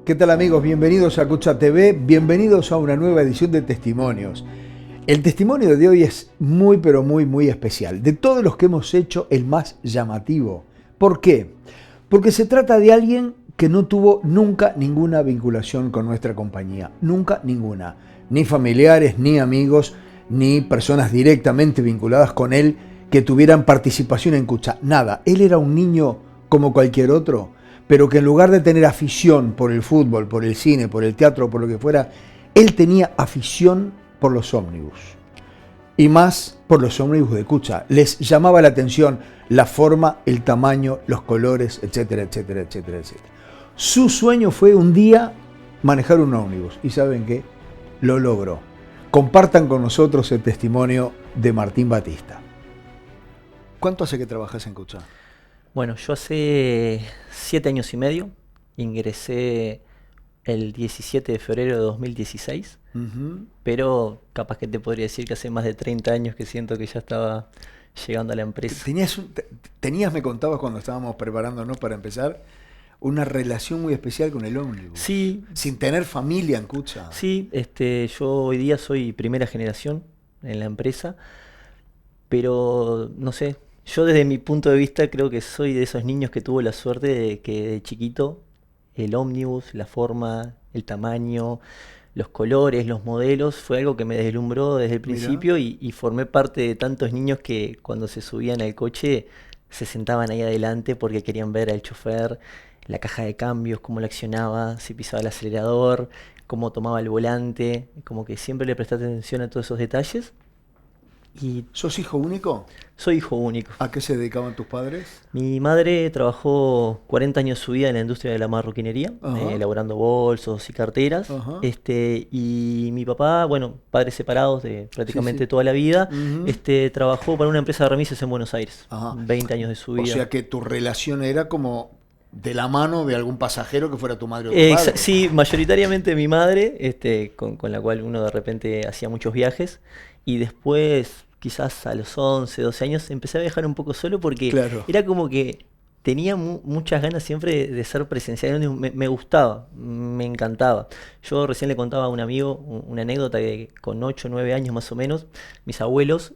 ¿Qué tal amigos? Bienvenidos a Cucha TV, bienvenidos a una nueva edición de Testimonios. El testimonio de hoy es muy pero muy especial. De todos los que hemos hecho, el más llamativo. ¿Por qué? Porque se trata de alguien que no tuvo nunca ninguna vinculación con nuestra compañía. Nunca ninguna. Ni familiares, ni amigos, ni personas directamente vinculadas con él que tuvieran participación en Cucha. Nada. Él era un niño como cualquier otro, pero que en lugar de tener afición por el fútbol, por el cine, por el teatro, por lo que fuera, él tenía afición por los ómnibus. Y más por los ómnibus de Cucha. Les llamaba la atención la forma, el tamaño, los colores, etcétera, etcétera, etcétera, etcétera. Su sueño fue un día manejar un ómnibus. ¿Y saben qué? Lo logró. Compartan con nosotros el testimonio de Martín Batista. ¿Cuánto hace que trabajas en Cucha? Bueno, yo hace 7 años y medio ingresé el 17 de febrero de 2016, pero capaz que te podría decir que hace más de 30 años que siento que ya estaba llegando a la empresa. Tenías, me contabas cuando estábamos preparándonos para empezar, una relación muy especial con el ómnibus. Sí. Sin tener familia en Cucha. Sí, yo hoy día soy primera generación en la empresa, pero no sé, yo desde mi punto de vista creo que soy de esos niños que tuvo la suerte de que de chiquito el ómnibus, la forma, el tamaño, los colores, los modelos, fue algo que me deslumbró desde el principio y formé parte de tantos niños que cuando se subían al coche se sentaban ahí adelante porque querían ver al chofer, la caja de cambios, cómo la accionaba, si pisaba el acelerador, cómo tomaba el volante, como que siempre le presté atención a todos esos detalles. Y ¿Sos hijo único? soy hijo único. ¿A qué se dedicaban tus padres? Mi madre trabajó 40 años de su vida en la industria de la marroquinería, elaborando bolsos y carteras. Ajá. Y mi papá, bueno, padres separados de prácticamente Sí. toda la vida, Ujú. trabajó para una empresa de remises en Buenos Aires. Ajá. 20 años de su O vida. sea que tu relación era como de la mano de algún pasajero que fuera tu madre o tu padre. Sí, mayoritariamente mi madre, con la cual uno de repente hacía muchos viajes. Y después, quizás a los 11, 12 años, empecé a viajar un poco solo porque Claro. era como que tenía muchas ganas siempre de ser presencial. Me gustaba, me encantaba. Yo recién le contaba a un amigo una anécdota que con 8 o 9 años más o menos, mis abuelos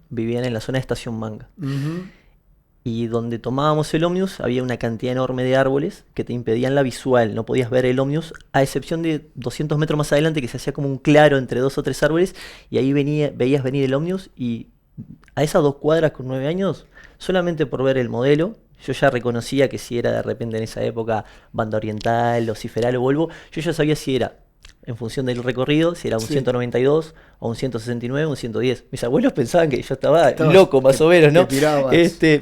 vivían en la zona de Estación Manga. Ujú. Y donde tomábamos el ómnibus había una cantidad enorme de árboles que te impedían la visual, no podías ver el ómnibus, a excepción de 200 metros más adelante que se hacía como un claro entre 2 o 3 árboles y ahí veías venir el ómnibus y a esas 2 cuadras con 9 años, solamente por ver el modelo, yo ya reconocía que si era de repente en esa época Banda Oriental o Ciferal o Volvo, yo ya sabía si era en función del recorrido, si era un Sí. 192 o un 169 o un 110. Mis abuelos pensaban que yo estaba Estabas- loco más o menos, ¿no? te pirabas.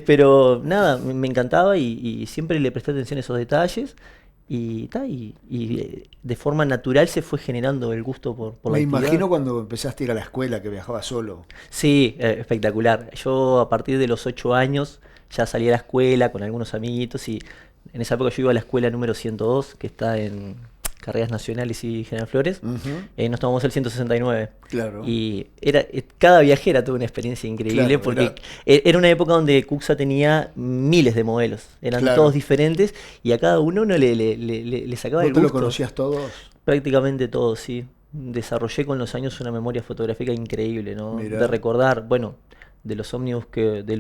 Pero nada, me encantaba y siempre le presté atención a esos detalles y de forma natural se fue generando el gusto por la Me actividad. imagino cuando empezaste a ir a la escuela que viajabas solo. Sí, espectacular. Yo a partir de los 8 años ya salí a la escuela con algunos amiguitos y en esa época yo iba a la escuela número 102, que está en Carreras Nacionales y General Flores. Ujú. Nos tomamos el 169. Claro. Y cada viajera tuvo una experiencia increíble Claro, porque era una época donde Cuxa tenía miles de modelos. Eran Claro. todos diferentes y a cada uno le sacaba ¿No el te lo gusto. conocías todos? Prácticamente todos, sí. Desarrollé con los años una memoria fotográfica increíble, ¿no? Mirá. De recordar, bueno, de los ómnibus de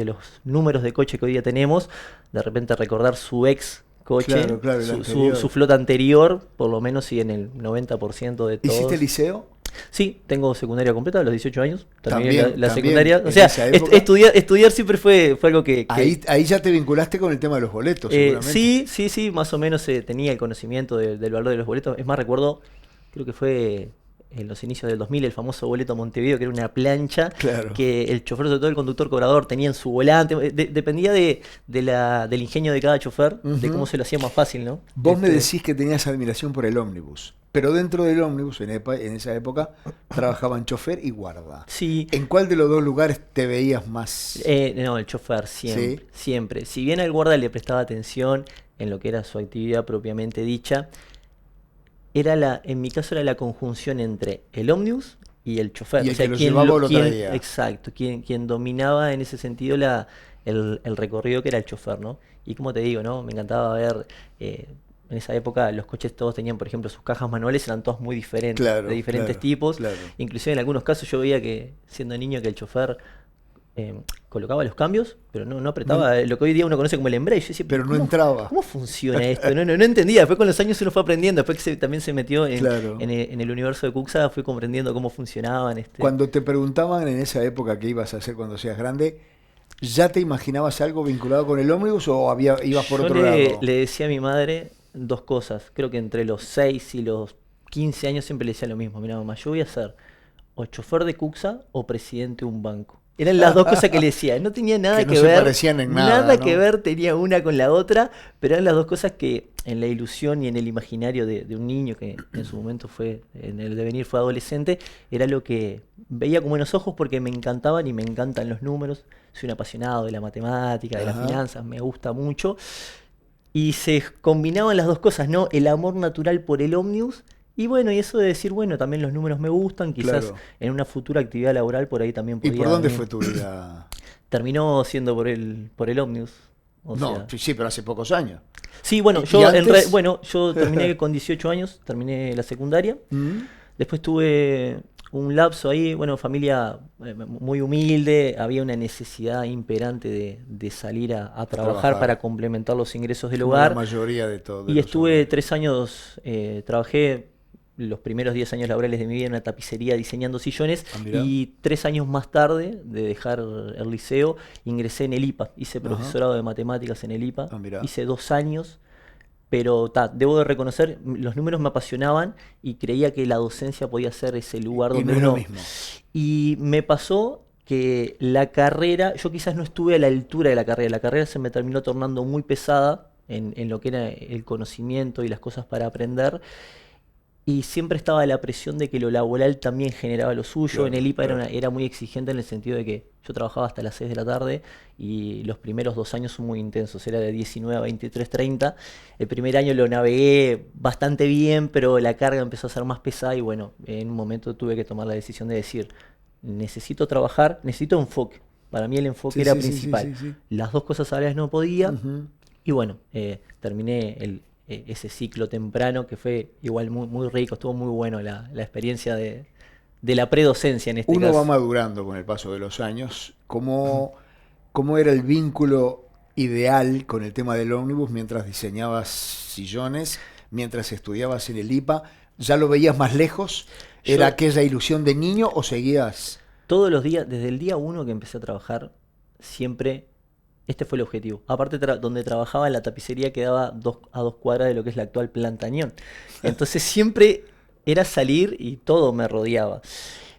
los números de coche que hoy día tenemos, de repente recordar su ex coche, Claro, el anterior. su flota anterior, por lo menos sí en el 90% de todos. ¿Hiciste liceo? Sí, tengo secundaria completa a los 18 años. También, la también, secundaria. O en sea, esa época. estudiar siempre fue algo que Ahí ya te vinculaste con el tema de los boletos, seguramente. sí, más o menos tenía el conocimiento del valor de los boletos. Es más, recuerdo, creo que fue en los inicios del 2000, el famoso boleto Montevideo, que era una plancha Claro. que el chofer, sobre todo el conductor cobrador, tenía en su volante. Dependía del ingenio de cada chofer, de cómo se lo hacía más fácil, ¿no? Vos me decís que tenías admiración por el ómnibus, pero dentro del ómnibus, en esa época, trabajaban chofer y guarda. Sí. ¿En cuál de los dos lugares te veías más? No, el chofer, siempre, ¿Sí? siempre. Si bien al guarda le prestaba atención en lo que era su actividad propiamente dicha, en mi caso era la conjunción entre el ómnibus y el chofer. Y el que lo llevaba o lo traía. Exacto, quien dominaba en ese sentido el recorrido, que era el chofer, ¿no? Y como te digo, ¿no? Me encantaba ver en esa época los coches todos tenían, por ejemplo, sus cajas manuales eran todas muy diferentes, Claro, de diferentes claro, tipos. claro. Inclusive en algunos casos yo veía que, siendo niño, que el chofer colocaba los cambios, pero no No, apretaba lo que hoy día uno conoce como el embrague. Yo decía, pero pero no entraba. ¿cómo funciona esto? No entendía. Después con los años uno fue aprendiendo. Después que también se metió Claro. en el universo de Cuxa, fui comprendiendo cómo funcionaban. Cuando te preguntaban en esa época qué ibas a hacer cuando seas grande, ¿ya te imaginabas algo vinculado con el ómnibus o ibas por Yo otro lado? le decía a mi madre dos cosas. Creo que entre los 6 y los 15 años siempre le decía lo mismo. Mira, mamá, yo voy a ser o chofer de Cuxa o presidente de un banco. Eran las dos cosas que le decía. No tenía Que nada no que se ver, parecían en nada, nada que ¿no? ver tenía una con la otra, pero eran las dos cosas que en la ilusión y en el imaginario de un niño que en su momento fue, en el devenir fue adolescente, era lo que veía como en los ojos porque me encantaban y me encantan los números. Soy un apasionado de la matemática, de las Ajá, finanzas, me gusta mucho. Y se combinaban las dos cosas, ¿no? El amor natural por el ómnibus. Y bueno, y eso de decir, bueno, también los números me gustan, quizás claro. en una futura actividad laboral por ahí también ¿Y por podía dónde venir. fue tu vida? Terminó siendo por el ómnibus. O No, sea. sí, sí, pero hace pocos años. Sí, bueno, ¿Y antes? bueno, yo terminé con 18 años, terminé la secundaria. ¿Mm? Después tuve un lapso ahí, bueno, familia muy humilde, había una necesidad imperante de salir a A trabajar para trabajar, complementar los ingresos del como la hogar. mayoría de todos de Y los estuve hogares. 3 años, trabajé los primeros 10 años laborales de mi vida en una tapicería diseñando sillones Ah, mira. y 3 años más tarde de dejar el liceo ingresé en el IPA, hice Ajá. profesorado de matemáticas en el IPA, Ah, mira. hice 2 años, pero debo de reconocer, los números me apasionaban y creía que la docencia podía ser ese lugar Y donde no es lo uno... mismo. Y me pasó que la carrera, yo quizás no estuve a la altura de la carrera se me terminó tornando muy pesada en lo que era el conocimiento y las cosas para aprender, y siempre estaba la presión de que lo laboral también generaba lo suyo. En el Claro, IPA claro. era muy exigente en el sentido de que yo trabajaba hasta las 6 de la tarde y los primeros 2 años son muy intensos, era de 19 a 23:30. El primer año lo navegué bastante bien, pero la carga empezó a ser más pesada y bueno, en un momento tuve que tomar la decisión de decir, necesito trabajar, necesito enfoque. Para mí el enfoque Sí, era sí, sí, sí, principal. sí, sí. Las dos cosas a la vez no podía. Ujú. Y bueno, terminé ese ciclo temprano que fue igual muy rico, estuvo muy bueno la experiencia de la predocencia en este Uno va caso. madurando con el paso de los años. ¿Cómo era el vínculo ideal con el tema del ómnibus mientras diseñabas sillones, mientras estudiabas en el IPA? ¿Ya lo veías más lejos? ¿Era Yo aquella ilusión de niño o seguías? todos los días, desde el día uno que empecé a trabajar, siempre este fue el objetivo. Aparte, donde trabajaba en la tapicería quedaba a 2 cuadras de lo que es la actual Plantañón. Entonces siempre era salir y todo me rodeaba.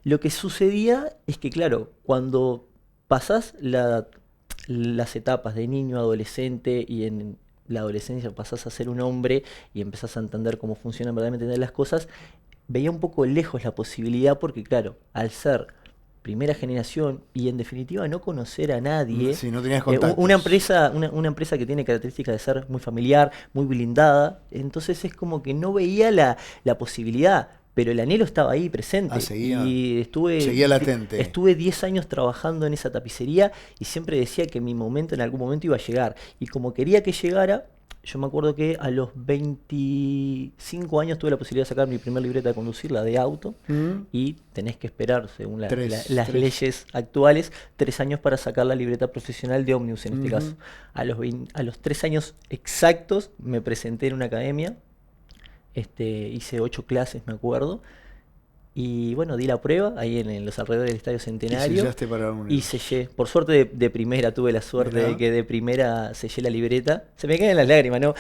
Lo que sucedía es que, claro, cuando pasás las etapas de niño, adolescente y en la adolescencia pasás a ser un hombre y empezás a entender cómo funcionan verdaderamente las cosas, veía un poco lejos la posibilidad porque, claro, al ser primera generación y en definitiva no conocer a nadie, Si no tenías una contactos. empresa, una empresa que tiene características de ser muy familiar, muy blindada, entonces es como que no veía la posibilidad, pero el anhelo estaba ahí Ah, presente. seguía. Y Seguía latente. estuve 10 años trabajando en esa tapicería y siempre decía que mi momento en algún momento iba a llegar. Y como quería que llegara, yo me acuerdo que a los 25 años tuve la posibilidad de sacar mi primer libreta de conducir, la de auto, ¿Mm? y tenés que esperar, según Tres, las tres. leyes actuales, 3 años para sacar la libreta profesional de ómnibus en este caso. Ujú. A los 3 años exactos me presenté en una academia, hice 8 clases, me acuerdo, y bueno, di la prueba ahí en los alrededores del Estadio Y Centenario sellaste para y ómnibus. sellé. Por suerte de primera, tuve la suerte de Mirá. que de primera sellé la libreta. Se me caen las lágrimas, ¿no?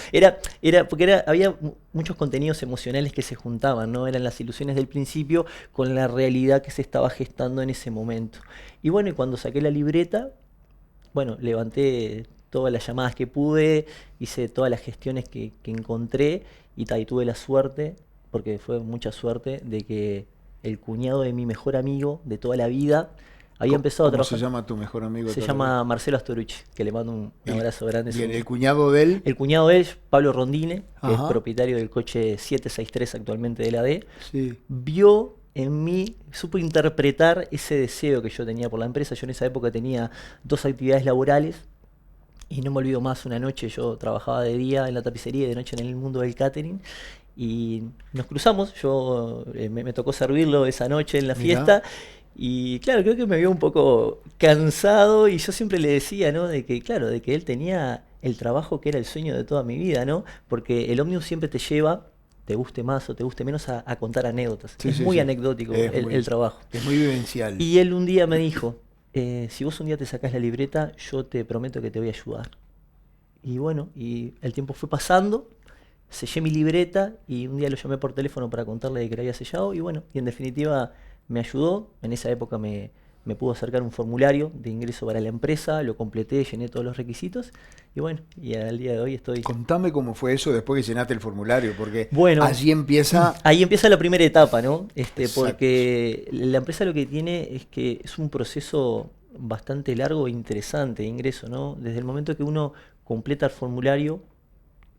Porque había muchos contenidos emocionales que se juntaban, ¿no? Eran las ilusiones del principio con la realidad que se estaba gestando en ese momento. Y bueno, y cuando saqué la libreta, bueno, levanté todas las llamadas que pude, hice todas las gestiones que encontré y tuve la suerte, porque fue mucha suerte, de que el cuñado de mi mejor amigo de toda la vida había empezado a ¿Cómo se trabajar. llama tu mejor amigo de Se toda la vida? llama Marcelo Astorucci, que le mando un abrazo grande. Bien, el cuñado de él. El cuñado de él, Pablo Rondine, que es Ajá. propietario del coche 763 actualmente de la D, Sí. vio en mí, supo interpretar ese deseo que yo tenía por la empresa. Yo en esa época tenía 2 actividades laborales Y no me olvido más, una noche yo trabajaba de día en la tapicería y de noche en el mundo del catering. Y nos cruzamos, me tocó servirlo esa noche en la Mirá. fiesta. Y claro, creo que me vio un poco cansado y yo siempre le decía, ¿no? De que, claro, de que él tenía el trabajo que era el sueño de toda mi vida, ¿no? Porque el ómnibus siempre te lleva, te guste más o te guste menos, a contar anécdotas. Sí, Es sí, muy sí. anecdótico Es el muy, trabajo. es muy vivencial. Y él un día me dijo, si vos un día te sacás la libreta, yo te prometo que te voy a ayudar. Y bueno, y el tiempo fue pasando, sellé mi libreta y un día lo llamé por teléfono para contarle de que la había sellado y bueno, y en definitiva me ayudó. En esa época me pudo acercar un formulario de ingreso para la empresa, lo completé, llené todos los requisitos y bueno, y al día de hoy estoy... Contame cómo fue eso después que llenaste el formulario, porque Bueno, allí empieza... ahí empieza la primera etapa, ¿no? Exacto. Porque la empresa lo que tiene es que es un proceso bastante largo e interesante de ingreso, ¿no? Desde el momento que uno completa el formulario,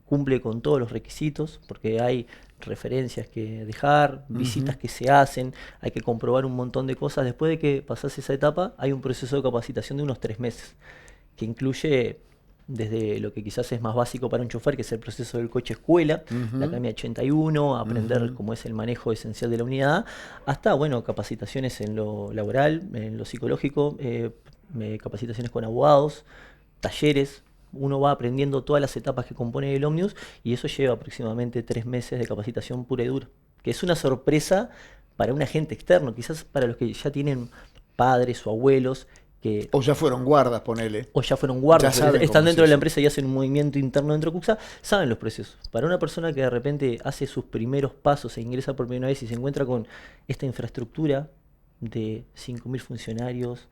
cumple con todos los requisitos, porque hay referencias que dejar, Ujú. visitas que se hacen, hay que comprobar un montón de cosas. Después de que pasas esa etapa, hay un proceso de capacitación de unos 3 meses, que incluye desde lo que quizás es más básico para un chofer, que es el proceso del coche escuela, la Ujú. Academia 81, aprender Ujú. cómo es el manejo esencial de la unidad, hasta, bueno, capacitaciones en lo laboral, en lo psicológico, capacitaciones con abogados, talleres. Uno va aprendiendo todas las etapas que compone el ómnibus y eso lleva aproximadamente 3 meses de capacitación pura y dura, que es una sorpresa para un agente externo, quizás para los que ya tienen padres o abuelos que O ya fueron guardas, ponele. o ya fueron Ya guardas, o saben están cómo es dentro de la eso. empresa y hacen un movimiento interno dentro de CUCSA, saben los procesos. Para una persona que de repente hace sus primeros pasos e ingresa por primera vez y se encuentra con esta infraestructura de 5.000 funcionarios,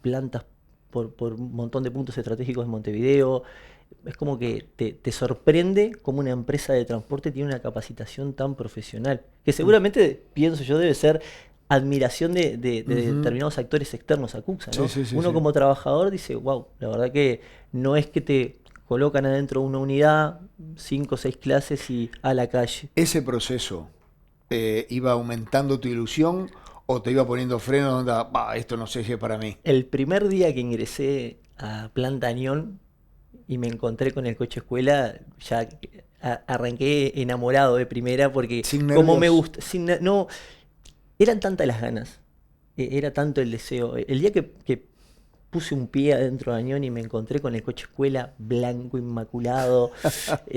plantas por un montón de puntos estratégicos en Montevideo, es como que te sorprende cómo una empresa de transporte tiene una capacitación tan profesional, que Mm. seguramente, pienso yo, debe ser admiración de Ujú. determinados actores externos a CUCSA, Sí, ¿no? sí, sí, Uno sí. como trabajador dice, wow, la verdad que no es que te colocan adentro de una unidad, 5 o 6 clases y a la calle. ¿Ese proceso iba aumentando tu ilusión o te iba poniendo freno donde, "Bah, esto no sé si es para mí"? El primer día que ingresé a Planta Añón y me encontré con el coche escuela, ya arranqué enamorado de primera porque Sin como me nervios. gusta, no, eran tantas las ganas, era tanto el deseo. El día que puse un pie adentro de Añón y me encontré con el coche escuela blanco, inmaculado,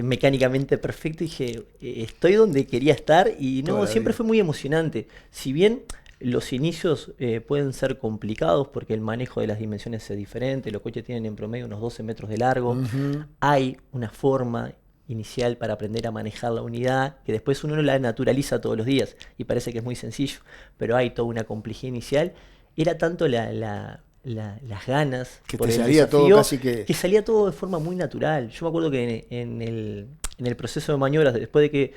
mecánicamente perfecto, dije, estoy donde quería estar y Toda no, la siempre vida. fue muy emocionante. Si bien los inicios pueden ser complicados porque el manejo de las dimensiones es diferente, los coches tienen en promedio unos 12 metros de largo, Ujú. hay una forma inicial para aprender a manejar la unidad, que después uno no la naturaliza todos los días y parece que es muy sencillo, pero hay toda una complejidad inicial. Era tanto las ganas Que por te el salía todo desafío casi que... que salía todo de forma muy natural. Yo me acuerdo que en el proceso de maniobras, después de que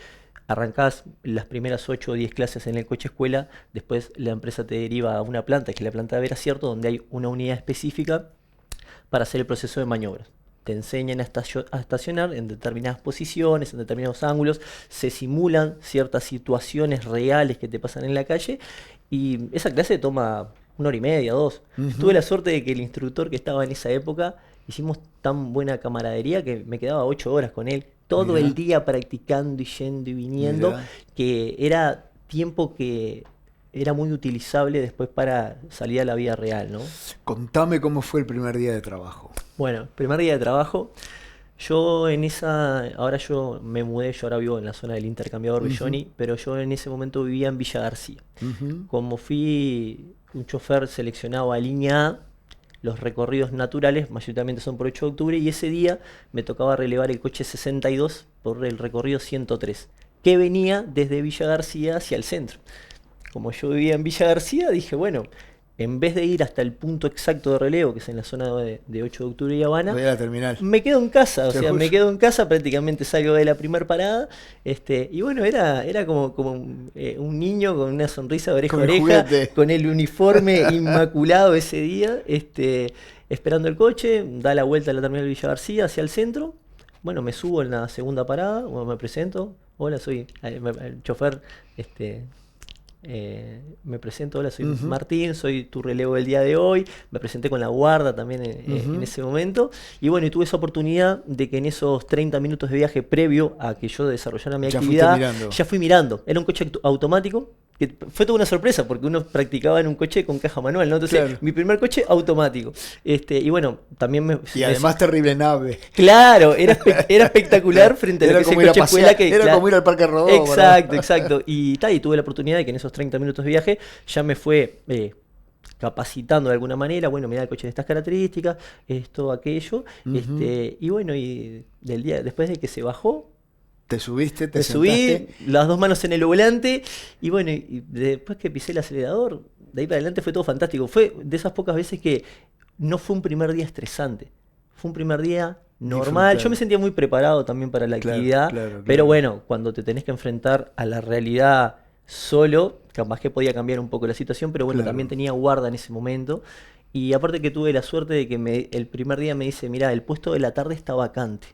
arrancás las primeras 8 o 10 clases en el coche escuela, después la empresa te deriva a una planta, que es la planta de Veracierto, donde hay una unidad específica para hacer el proceso de maniobras. Te enseñan a estacionar en determinadas posiciones, en determinados ángulos, se simulan ciertas situaciones reales que te pasan en la calle y esa clase toma 1 hora y media, 2. Yo tuve Ujú. la suerte de que el instructor que estaba en esa época hicimos tan buena camaradería que me quedaba 8 horas con él, todo el Mirá, día practicando y yendo y viniendo, mirá. que era tiempo que era muy utilizable después para salir a la vida real, ¿no? Contame cómo fue el primer día de trabajo. Bueno, primer día de trabajo. Yo en esa, ahora yo me mudé, yo ahora vivo en la zona del intercambiador Ujú. Belloni, pero yo en ese momento vivía en Villa García. Ujú. Como fui un chofer seleccionado a línea A, los recorridos naturales mayoritariamente son por 8 de octubre y ese día me tocaba relevar el coche 62 por el recorrido 103, que venía desde Villa García hacia el centro. Como yo vivía en Villa García, dije, bueno, en vez de ir hasta el punto exacto de relevo, que es en la zona de 8 de octubre y Habana, Voy a la terminal. me quedo en casa, o sea, Seguro. me quedo en casa, prácticamente salgo de la primer parada, y bueno, era como un niño con una sonrisa de oreja Con a el oreja, juguete. con el uniforme inmaculado ese día, esperando el coche, da la vuelta a la terminal de Villa García hacia el centro, bueno, me subo en la segunda parada, bueno, me presento, hola, soy el chofer, este, Me presento, hola, soy Ujú. Martín, soy tu relevo del día de hoy. Me presenté con la guarda también en Ujú. ese momento. Y bueno, y tuve esa oportunidad de que en esos 30 minutos de viaje previo a que yo desarrollara mi Ya fuiste actividad, mirando. ya fui mirando. Era un coche automático. Que fue toda una sorpresa porque uno practicaba en un coche con caja manual, ¿no? Entonces, Claro. mi primer coche automático. Y bueno, también Y además terrible nave. claro, era Claro. espectacular frente a lo Era que es el como ir a coche escuela pasear, era como ir al Parque Rodó, exacto, ¿verdad? exacto. Y tuve la oportunidad de que en esos 30 minutos de viaje ya me fue capacitando de alguna manera, bueno, mira el coche de estas características, esto, aquello, Ujú. y bueno, y del día, después de que se bajó, Te subiste, te me sentaste. subí, las dos manos en el volante, y bueno, y después que pisé el acelerador, de ahí para adelante fue todo fantástico. Fue de esas pocas veces que no fue un primer día estresante, fue un primer día normal. Yo me Disfrutar. sentía muy preparado también para la Claro, actividad, claro, pero claro. bueno, cuando te tenés que enfrentar a la realidad solo, capaz que podía cambiar un poco la situación, pero bueno, también Claro. tenía guarda en ese momento. Y aparte que tuve la suerte de que el primer día me dice, mira, el puesto de la tarde está vacante.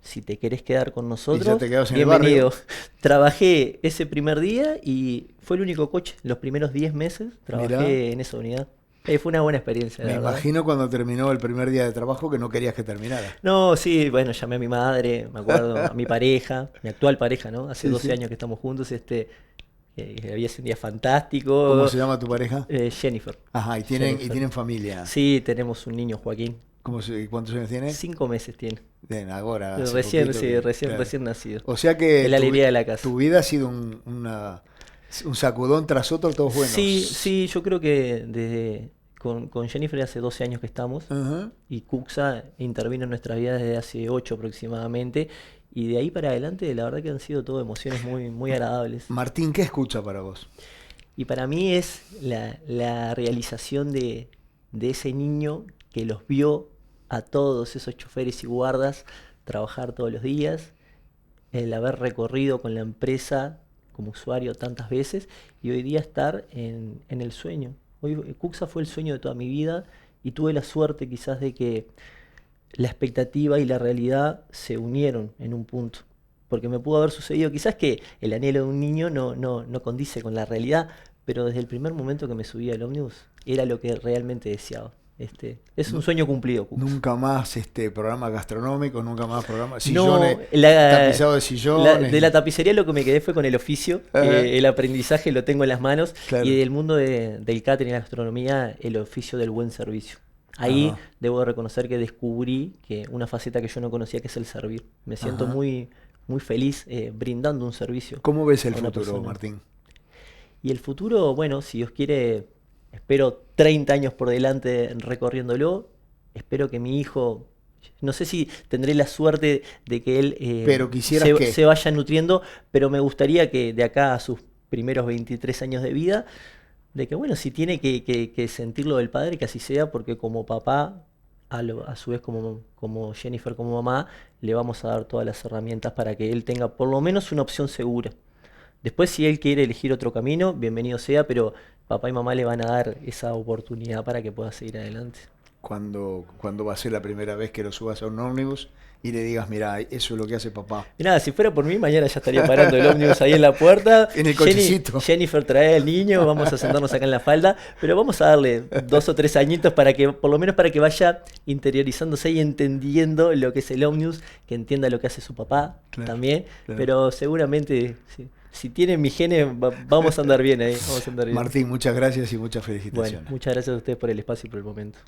Si te querés quedar con Y ya nosotros, te quedas en el barrio. bienvenido. Trabajé ese primer día y fue el único coche. Los primeros 10 meses Mirá, trabajé en esa unidad. Fue una buena experiencia, me la verdad. imagino cuando terminó el primer día de trabajo que no querías que terminara. No, sí, bueno, llamé a mi madre, me acuerdo, a mi pareja, mi actual pareja, ¿no? Hace Sí, 12 sí. años que estamos juntos, que había sido un día ¿Cómo fantástico. se llama tu pareja? Jennifer, Ajá, y Jennifer. tienen familia. Sí, tenemos un niño, Joaquín. ¿Cuántos años tiene? 5 meses tiene. Bien, ahora, hace Recién, poquito sí, que, recién, claro. recién nacido. O sea Es que la alegría de la casa. tu vida ha sido un sacudón tras otro, todos Sí, buenos. sí, yo creo que con Jennifer hace 12 años que estamos Ajá. y Cuxa intervino en nuestras vidas desde hace 8 aproximadamente y de ahí para adelante la verdad que han sido todo emociones muy, muy agradables. Martín, ¿qué escucha para vos? Y para mí es la realización de ese niño que los vio a todos esos choferes y guardas trabajar todos los días, el haber recorrido con la empresa como usuario tantas veces y hoy día estar en el sueño. Hoy Cuxa fue el sueño de toda mi vida y tuve la suerte quizás de que la expectativa y la realidad se unieron en un punto. Porque me pudo haber sucedido, quizás que el anhelo de un niño no condice con la realidad, pero desde el primer momento que me subí al ómnibus era lo que realmente deseaba. Es un Nu- sueño cumplido, Cux. Nunca más programas gastronómicos, nunca más programas, No, sillones, tapizado de sillones. de la tapicería lo que me quedé fue con el oficio, Ajá, el aprendizaje lo tengo en las manos y claro, del mundo del catering y la gastronomía, el oficio del buen servicio. Ahí ajá, debo de reconocer que descubrí que una faceta que yo no conocía que es el servir. Me siento ajá. muy, muy feliz brindando un servicio ¿Cómo ves el a una futuro, persona. Martín? Y el futuro, bueno, si Dios quiere, espero 30 años por delante recorriéndolo. Espero que mi hijo, no sé si tendré la suerte de que él Pero quisieras se que, vaya nutriendo, pero me gustaría que de acá a sus primeros 23 años de vida, de que bueno, si tiene que sentirlo del padre, que así sea, porque como papá, a su vez como Jennifer, como mamá, le vamos a dar todas las herramientas para que él tenga por lo menos una opción segura. Después, si él quiere elegir otro camino, bienvenido sea, pero papá y mamá le van a dar esa oportunidad para que pueda seguir adelante. cuando va a ser la primera vez que lo subas a un ómnibus y le digas, mira, eso es lo que hace papá? Y nada, si fuera por mí, mañana ya estaría parando el ómnibus ahí en la puerta. En el cochecito. Jennifer trae al niño, vamos a sentarnos acá en la falda, pero vamos a darle 2 o 3 añitos para que, por lo menos para que vaya interiorizándose y entendiendo lo que es el ómnibus, que entienda lo que hace su papá Claro, también, claro. pero seguramente, si tienen mi genes, vamos a andar bien ahí, vamos a andar bien. Martín, muchas gracias y muchas Bueno, felicitaciones. muchas gracias a ustedes por el espacio y por el momento.